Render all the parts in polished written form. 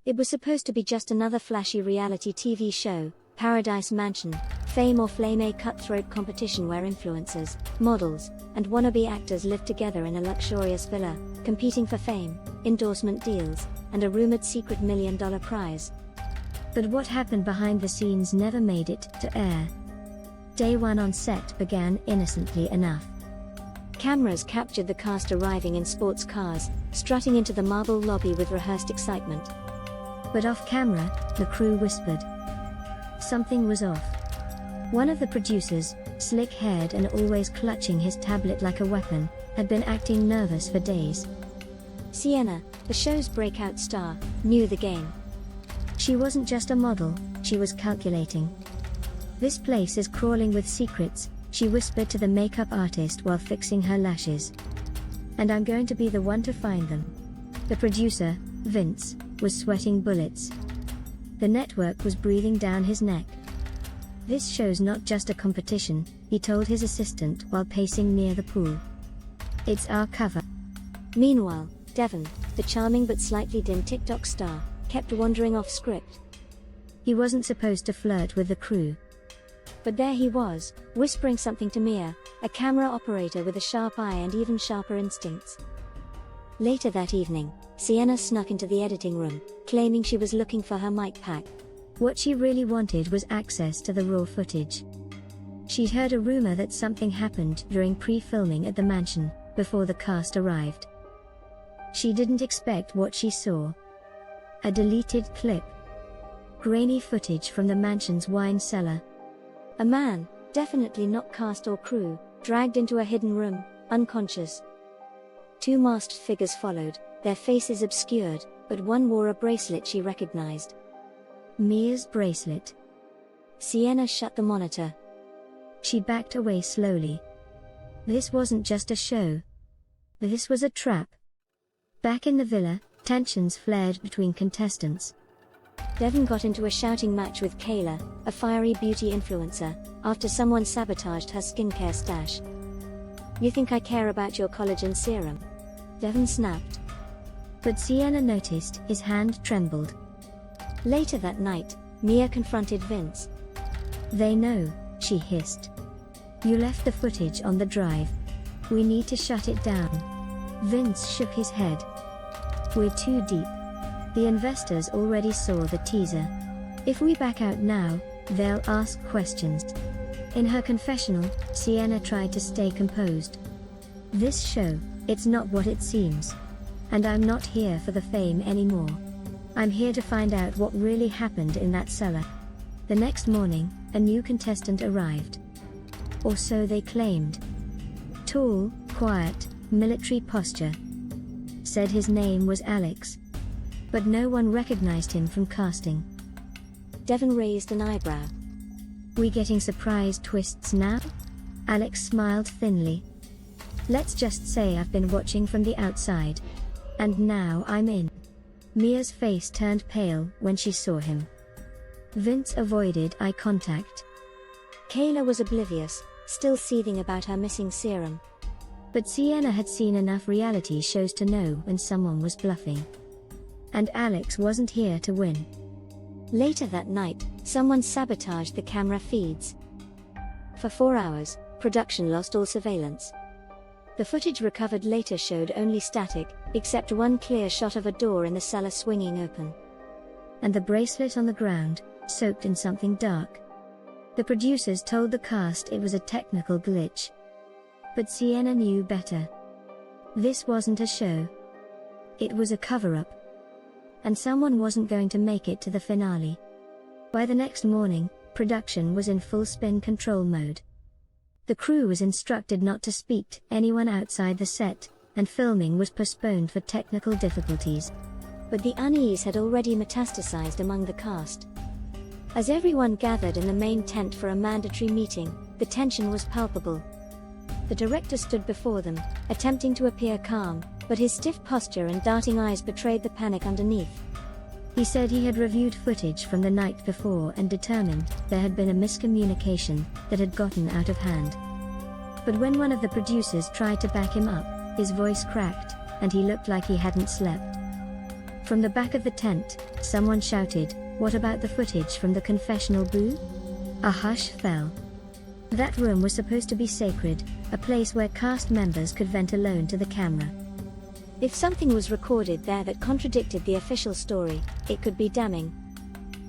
It was supposed to be just another flashy reality TV show, Paradise Mansion, fame or flame, a cutthroat competition where influencers, models, and wannabe actors live together in a luxurious villa, competing for fame, endorsement deals, and a rumored secret $1 million prize. But what happened behind the scenes never made it to air. Day one on set began innocently enough. Cameras captured the cast arriving in sports cars, strutting into the marble lobby with rehearsed excitement. But off camera, the crew whispered. Something was off. One of the producers, slick-haired and always clutching his tablet like a weapon, had been acting nervous for days. Sienna, the show's breakout star, knew the game. She wasn't just a model, she was calculating. "This place is crawling with secrets," she whispered to the makeup artist while fixing her lashes. "And I'm going to be the one to find them." The producer, Vince, was sweating bullets. The network was breathing down his neck. "This show's not just a competition," he told his assistant while pacing near the pool. "It's our cover." Meanwhile, Devon, the charming but slightly dim TikTok star, kept wandering off script. He wasn't supposed to flirt with the crew. But there he was, whispering something to Mia, a camera operator with a sharp eye and even sharper instincts. Later that evening, Sienna snuck into the editing room, claiming she was looking for her mic pack. What she really wanted was access to the raw footage. She'd heard a rumor that something happened during pre-filming at the mansion, before the cast arrived. She didn't expect what she saw. A deleted clip. Grainy footage from the mansion's wine cellar. A man, definitely not cast or crew, dragged into a hidden room, unconscious. Two masked figures followed, their faces obscured, but one wore a bracelet she recognized. Mia's bracelet. Sienna shut the monitor. She backed away slowly. This wasn't just a show. This was a trap. Back in the villa, tensions flared between contestants. Devon got into a shouting match with Kayla, a fiery beauty influencer, after someone sabotaged her skincare stash. "You think I care about your collagen serum?" Devon snapped. But Sienna noticed his hand trembled. Later that night, Mia confronted Vince. "They know," she hissed. "You left the footage on the drive. We need to shut it down." Vince shook his head. "We're too deep. The investors already saw the teaser. If we back out now, they'll ask questions." In her confessional, Sienna tried to stay composed. "This show, it's not what it seems. And I'm not here for the fame anymore. I'm here to find out what really happened in that cellar." The next morning, a new contestant arrived. Or so they claimed. Tall, quiet, military posture. Said his name was Alex. But no one recognized him from casting. Devon raised an eyebrow. "We getting surprise twists now?" Alex smiled thinly. "Let's just say I've been watching from the outside. And now I'm in." Mia's face turned pale when she saw him. Vince avoided eye contact. Kayla was oblivious, still seething about her missing serum. But Sienna had seen enough reality shows to know when someone was bluffing. And Alex wasn't here to win. Later that night, someone sabotaged the camera feeds. For 4 hours, production lost all surveillance. The footage recovered later showed only static, except one clear shot of a door in the cellar swinging open. And the bracelet on the ground, soaked in something dark. The producers told the cast it was a technical glitch. But Sienna knew better. This wasn't a show. It was a cover-up. And someone wasn't going to make it to the finale. By the next morning, production was in full spin control mode. The crew was instructed not to speak to anyone outside the set, and filming was postponed for technical difficulties. But the unease had already metastasized among the cast. As everyone gathered in the main tent for a mandatory meeting, the tension was palpable. The director stood before them, attempting to appear calm, but his stiff posture and darting eyes betrayed the panic underneath. He said he had reviewed footage from the night before and determined there had been a miscommunication that had gotten out of hand. But when one of the producers tried to back him up, his voice cracked, and he looked like he hadn't slept. From the back of the tent, someone shouted, "What about the footage from the confessional booth?" A hush fell. That room was supposed to be sacred, a place where cast members could vent alone to the camera. If something was recorded there that contradicted the official story, it could be damning.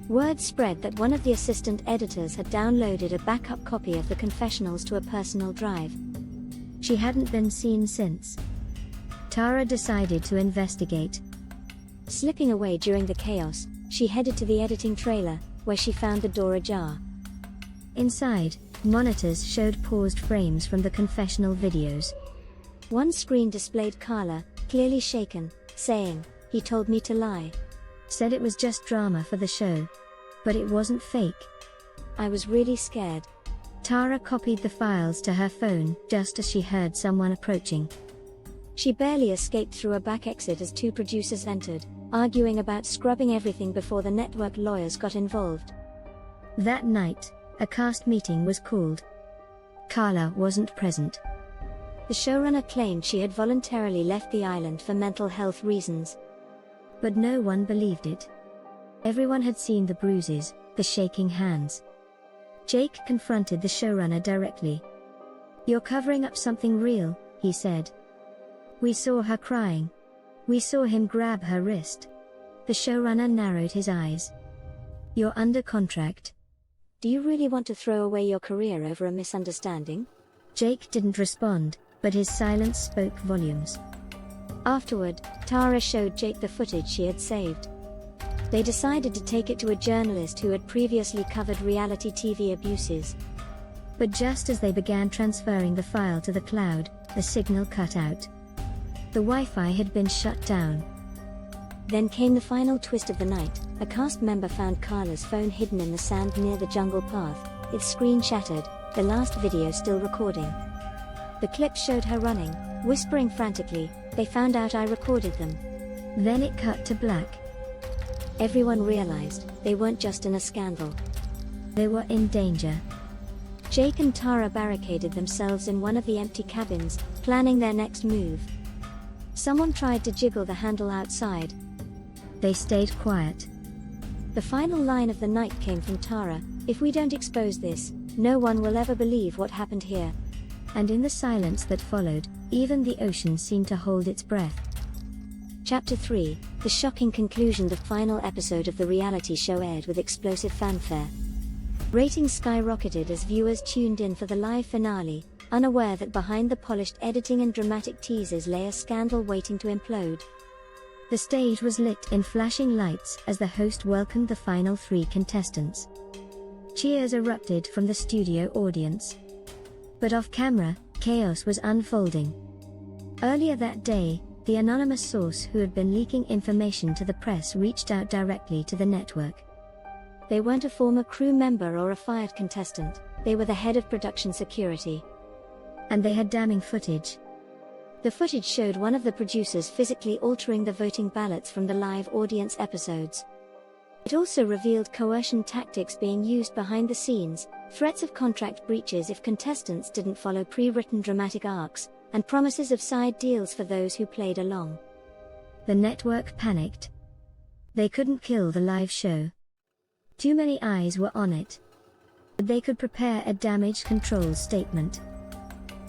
Word spread that one of the assistant editors had downloaded a backup copy of the confessionals to a personal drive. She hadn't been seen since. Tara decided to investigate. Slipping away during the chaos, she headed to the editing trailer, where she found the door ajar. Inside, monitors showed paused frames from the confessional videos. One screen displayed Carla, clearly shaken, saying, "He told me to lie. Said it was just drama for the show. But it wasn't fake. I was really scared." Tara copied the files to her phone just as she heard someone approaching. She barely escaped through a back exit as two producers entered, arguing about scrubbing everything before the network lawyers got involved. That night, a cast meeting was called. Carla wasn't present. The showrunner claimed she had voluntarily left the island for mental health reasons. But no one believed it. Everyone had seen the bruises, the shaking hands. Jake confronted the showrunner directly. "You're covering up something real," he said. "We saw her crying. We saw him grab her wrist." The showrunner narrowed his eyes. "You're under contract. Do you really want to throw away your career over a misunderstanding?" Jake didn't respond, but his silence spoke volumes. Afterward, Tara showed Jake the footage she had saved. They decided to take it to a journalist who had previously covered reality TV abuses. But just as they began transferring the file to the cloud, the signal cut out. The Wi-Fi had been shut down. Then came the final twist of the night. A cast member found Carla's phone hidden in the sand near the jungle path, its screen shattered, the last video still recording. The clip showed her running, whispering frantically, "They found out I recorded them." Then it cut to black. Everyone realized they weren't just in a scandal. They were in danger. Jake and Tara barricaded themselves in one of the empty cabins, planning their next move. Someone tried to jiggle the handle outside. They stayed quiet. The final line of the night came from Tara, "If we don't expose this, no one will ever believe what happened here." And in the silence that followed, even the ocean seemed to hold its breath. Chapter 3, The Shocking Conclusion. The final episode of the reality show aired with explosive fanfare. Ratings skyrocketed as viewers tuned in for the live finale, unaware that behind the polished editing and dramatic teasers lay a scandal waiting to implode. The stage was lit in flashing lights as the host welcomed the final 3 contestants. Cheers erupted from the studio audience. But off-camera, chaos was unfolding. Earlier that day, the anonymous source who had been leaking information to the press reached out directly to the network. They weren't a former crew member or a fired contestant, they were the head of production security. And they had damning footage. The footage showed one of the producers physically altering the voting ballots from the live audience episodes. It also revealed coercion tactics being used behind the scenes, threats of contract breaches if contestants didn't follow pre-written dramatic arcs, and promises of side deals for those who played along. The network panicked. They couldn't kill the live show. Too many eyes were on it. But they could prepare a damage control statement.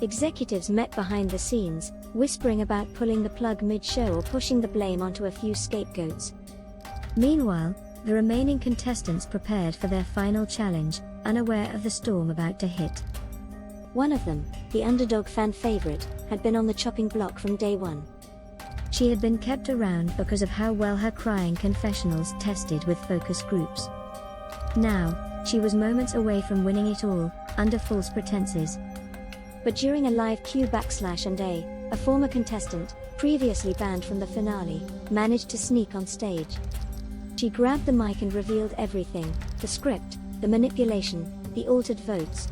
Executives met behind the scenes, whispering about pulling the plug mid-show or pushing the blame onto a few scapegoats. Meanwhile, the remaining contestants prepared for their final challenge, unaware of the storm about to hit. One of them, the underdog fan favorite, had been on the chopping block from day one. She had been kept around because of how well her crying confessionals tested with focus groups. Now, she was moments away from winning it all, under false pretenses. But during a live Q/A, a former contestant, previously banned from the finale, managed to sneak on stage. She grabbed the mic and revealed everything: the script, the manipulation, the altered votes.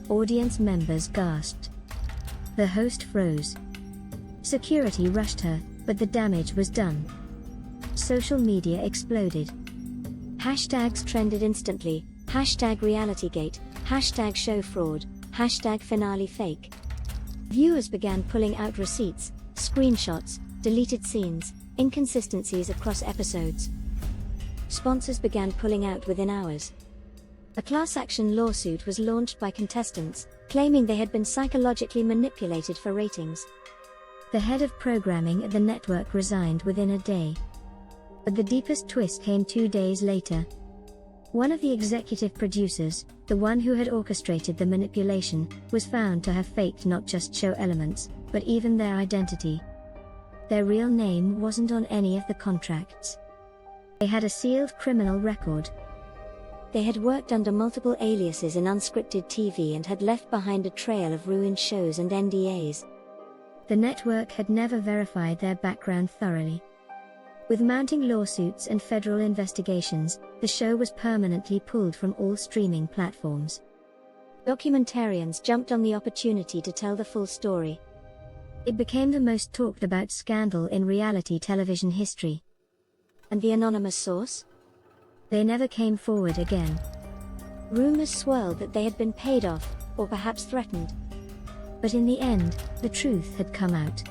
Audience members gasped. The host froze. Security rushed her, but the damage was done. Social media exploded. Hashtags trended instantly: #RealityGate, #ShowFraud, #FinaleFake. Viewers began pulling out receipts, screenshots, deleted scenes, inconsistencies across episodes. Sponsors began pulling out within hours. A class action lawsuit was launched by contestants, claiming they had been psychologically manipulated for ratings. The head of programming at the network resigned within a day. But the deepest twist came 2 days later. One of the executive producers, the one who had orchestrated the manipulation, was found to have faked not just show elements, but even their identity. Their real name wasn't on any of the contracts. They had a sealed criminal record. They had worked under multiple aliases in unscripted TV and had left behind a trail of ruined shows and NDAs. The network had never verified their background thoroughly. With mounting lawsuits and federal investigations, the show was permanently pulled from all streaming platforms. Documentarians jumped on the opportunity to tell the full story. It became the most talked about scandal in reality television history. And the anonymous source? They never came forward again. Rumors swirled that they had been paid off, or perhaps threatened. But in the end, the truth had come out.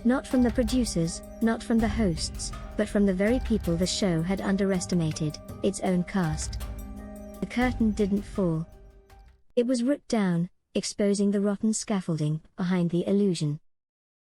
Not from the producers, not from the hosts, but from the very people the show had underestimated, its own cast. The curtain didn't fall. It was ripped down, exposing the rotten scaffolding behind the illusion.